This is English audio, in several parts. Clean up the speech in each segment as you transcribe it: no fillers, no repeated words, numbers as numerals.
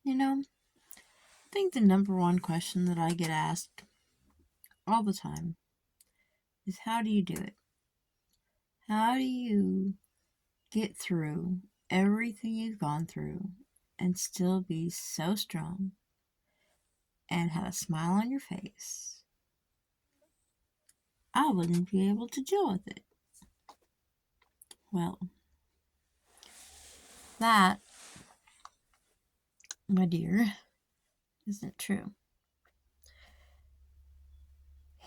I think the number one question that I get asked all the time is, how do you do it? How do you get through everything you've gone through and still be so strong and have a smile on your face? I wouldn't be able to deal with it. Well, that, my dear, isn't true.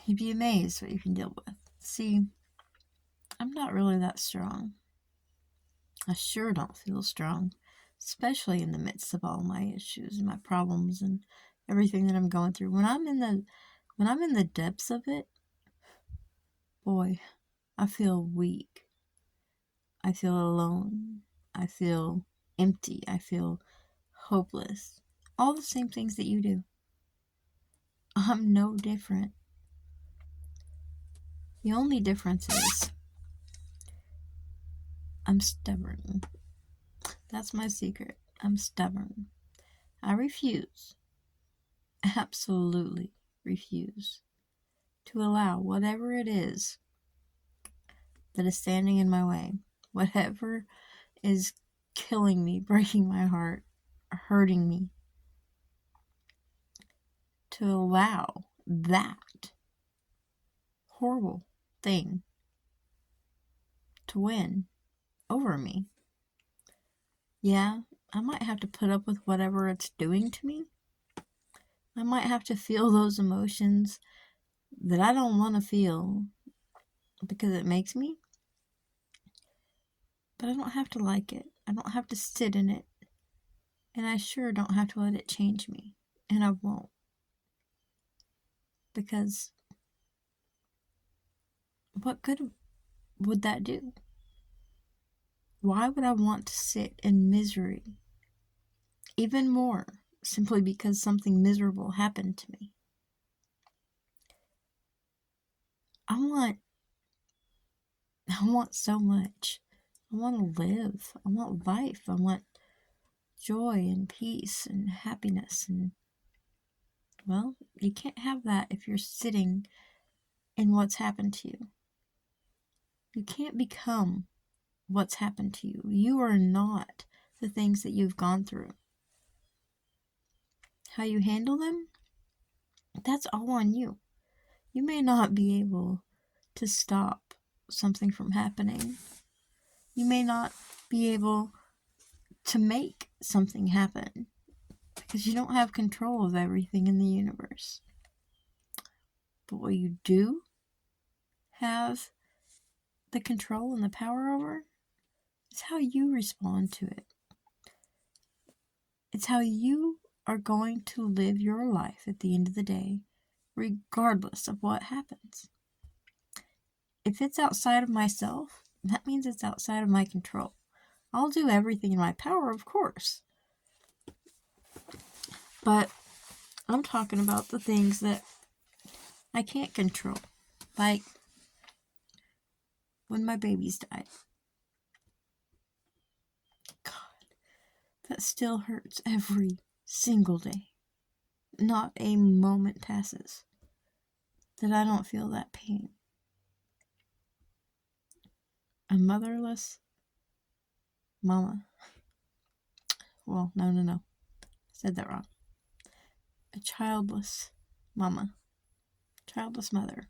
You'd be amazed what you can deal with. See, I'm not really that strong. I sure don't feel strong, especially in the midst of all my issues and my problems and everything that I'm going through. When I'm in the depths of it, boy, I feel weak. I feel alone. I feel empty. I feel hopeless. All the same things that you do. I'm no different. The only difference is I'm stubborn. That's my secret. I'm stubborn. I refuse, absolutely refuse, to allow whatever it is that is standing in my way, whatever is killing me, breaking my heart, hurting me, to allow that horrible thing to win over me. Yeah, I might have to put up with whatever it's doing to me. I might have to feel those emotions that I don't want to feel because it makes me. But I don't have to like it. I don't have to sit in it. And I sure don't have to let it change me. And I won't. Because what good would that do? Why would I want to sit in misery even more simply because something miserable happened to me? I want so much. I want to live. I want life. I want joy and peace and happiness. And, well, you can't have that if you're sitting in what's happened to you. You can't become what's happened to you. You are not the things that you've gone through. How you handle them, that's all on you. You may not be able to stop something from happening. You may not be able to make something happen because you don't have control of everything in the universe. But what you do have the control and the power over is how you respond to it. It's how you are going to live your life at the end of the day, regardless of what happens. If it's outside of myself, that means it's outside of my control. I'll do everything in my power, of course. But I'm talking about the things that I can't control. Like when my babies died. God, that still hurts every single day. Not a moment passes that I don't feel that pain. A motherless mama. Well, no. I said that wrong. A childless mama. Childless mother.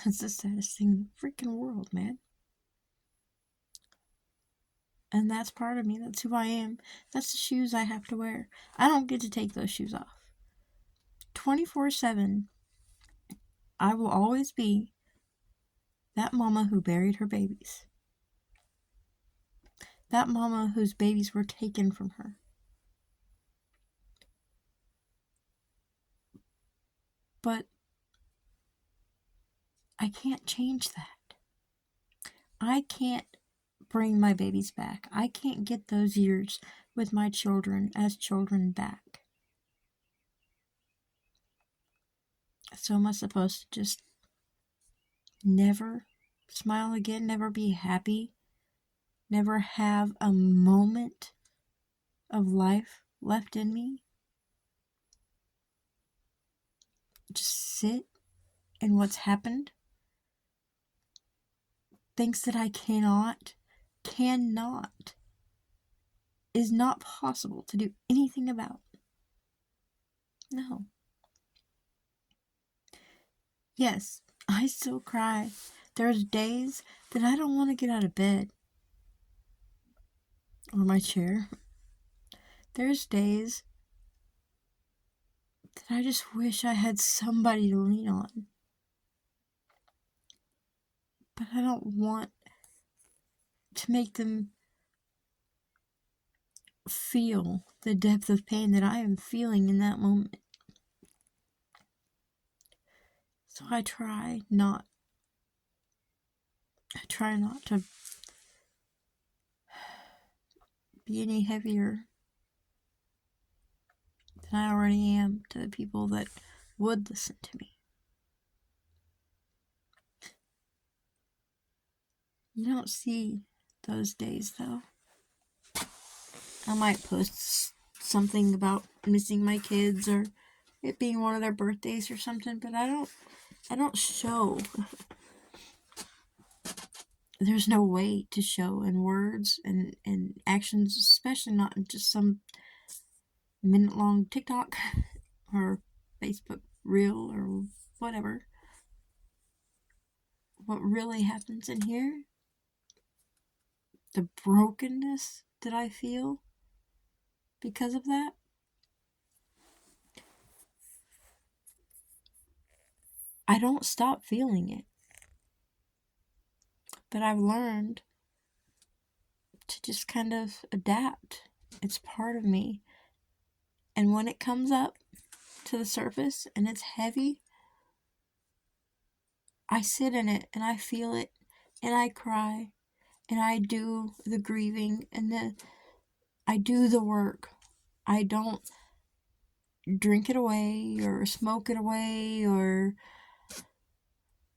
That's the saddest thing in the freaking world, man. And that's part of me. That's who I am. That's the shoes I have to wear. I don't get to take those shoes off. 24/7, I will always be that mama who buried her babies. That mama whose babies were taken from her. But I can't change that. I can't bring my babies back. I can't get those years with my children as children back. So am I supposed to just never smile again, never be happy never have a moment of life left in me. Just sit in what's happened. Things that I cannot, is not possible to do anything about. No. Yes, I still cry. There's days that I don't want to get out of bed or my chair. There's days that I just wish I had somebody to lean on. But I don't want to make them feel the depth of pain that I am feeling in that moment. So I try not to be any heavier than I already am to the people that would listen to me. You don't see those days, though. I might post something about missing my kids or it being one of their birthdays or something, but I don't show. There's no way to show in words and actions, especially not in just some minute-long TikTok or Facebook reel or whatever. What really happens in here, the brokenness that I feel because of that, I don't stop feeling it. But I've learned to just kind of adapt. It's part of me. And when it comes up to the surface and it's heavy, I sit in it and I feel it and I cry and I do the grieving and I do the work. I don't drink it away or smoke it away or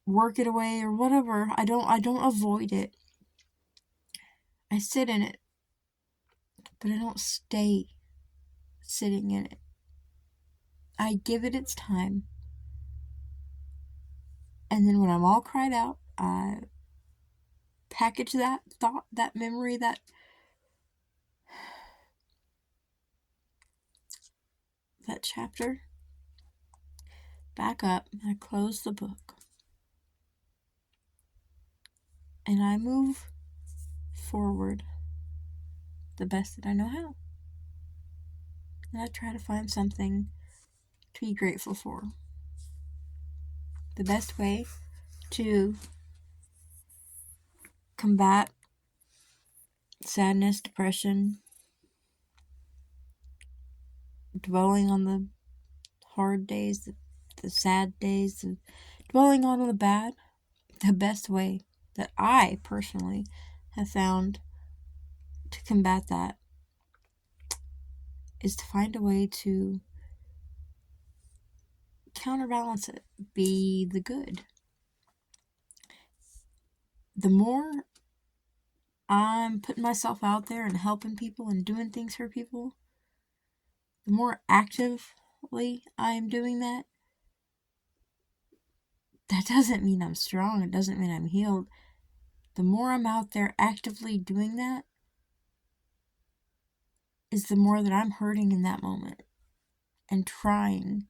work it away or whatever. I don't avoid it. I sit in it, but I don't stay sitting in it. I give it its time. And then when I'm all cried out, I package that thought, that memory, that chapter back up, and I close the book. And I move forward the best that I know how. And I try to find something to be grateful for. The best way to combat sadness, depression, dwelling on the hard days, the sad days, dwelling on the bad, the best way that I personally have found to combat that is to find a way to counterbalance it, be the good. The more I'm putting myself out there and helping people and doing things for people, the more actively I am doing that, that doesn't mean I'm strong. It doesn't mean I'm healed. The more I'm out there actively doing that, is the more that I'm hurting in that moment and trying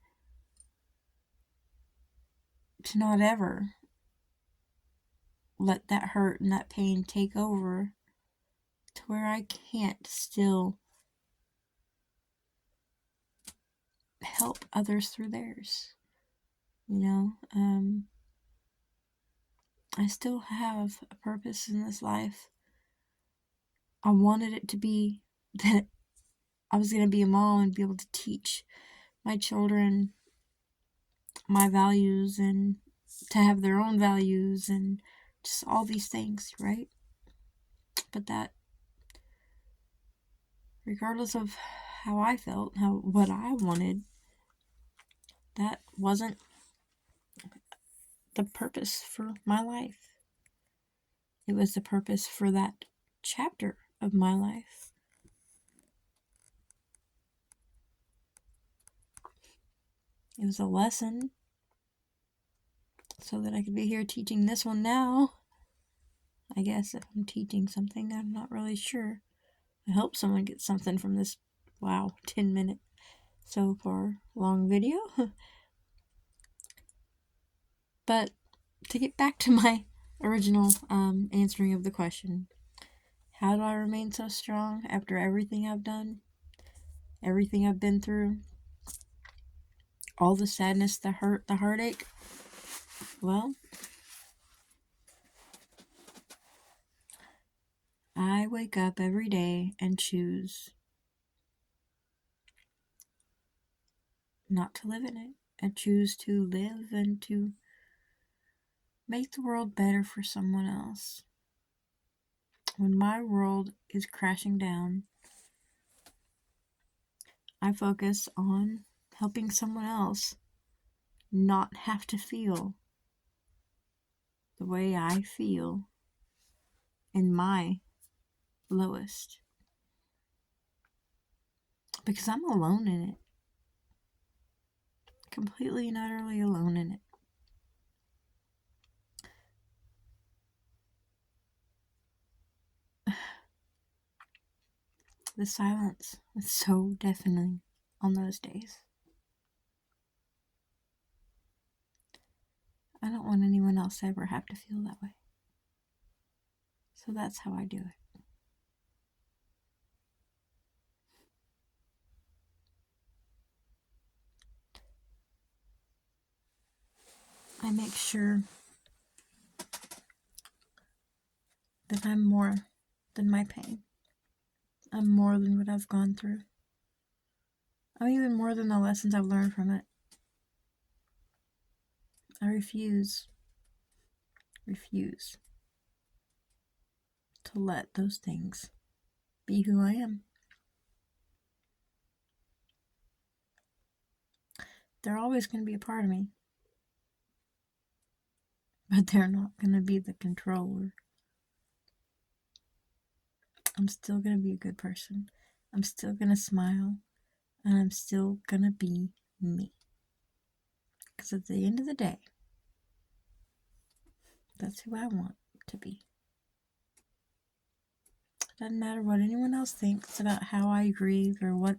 to not ever let that hurt and that pain take over to where I can't still help others through theirs. I still have a purpose in this life. I wanted it to be that I was going to be a mom and be able to teach my children my values and to have their own values and just all these things, right? But that, regardless of how I felt, what I wanted, that wasn't the purpose for my life. It was the purpose for that chapter of my life. It was a lesson so that I could be here teaching this one now. I guess if I'm teaching something, I'm not really sure. I hope someone gets something from this, 10-minute so far long video. But to get back to my original answering of the question, how do I remain so strong after everything I've done, everything I've been through, all the sadness, the hurt, the heartache? Well, I wake up every day and choose not to live in it. I choose to live and to make the world better for someone else. When my world is crashing down, I focus on helping someone else not have to feel the way I feel in my lowest. Because I'm alone in it. Completely and utterly alone in it. The silence is so deafening on those days. I don't want anyone else to ever have to feel that way. So that's how I do it. I make sure that I'm more than my pain. I'm more than what I've gone through. I'm even more than the lessons I've learned from it. I refuse to let those things be who I am. They're always going to be a part of me, but they're not going to be the controller. I'm still going to be a good person. I'm still going to smile, and I'm still going to be me. Because at the end of the day, that's who I want to be. It doesn't matter what anyone else thinks about how I grieve or what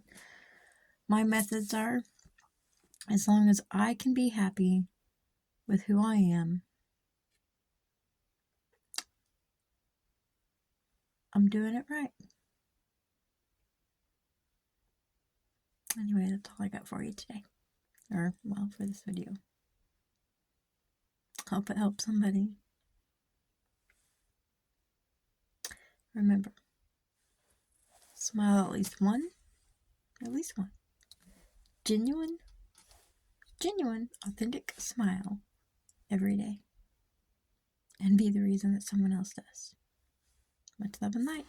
my methods are. As long as I can be happy with who I am, I'm doing it right. Anyway, that's all I got for you today. For this video. Hope it helps somebody. Remember, smile at least one. Genuine, authentic smile every day. And be the reason that someone else does. Much love and light.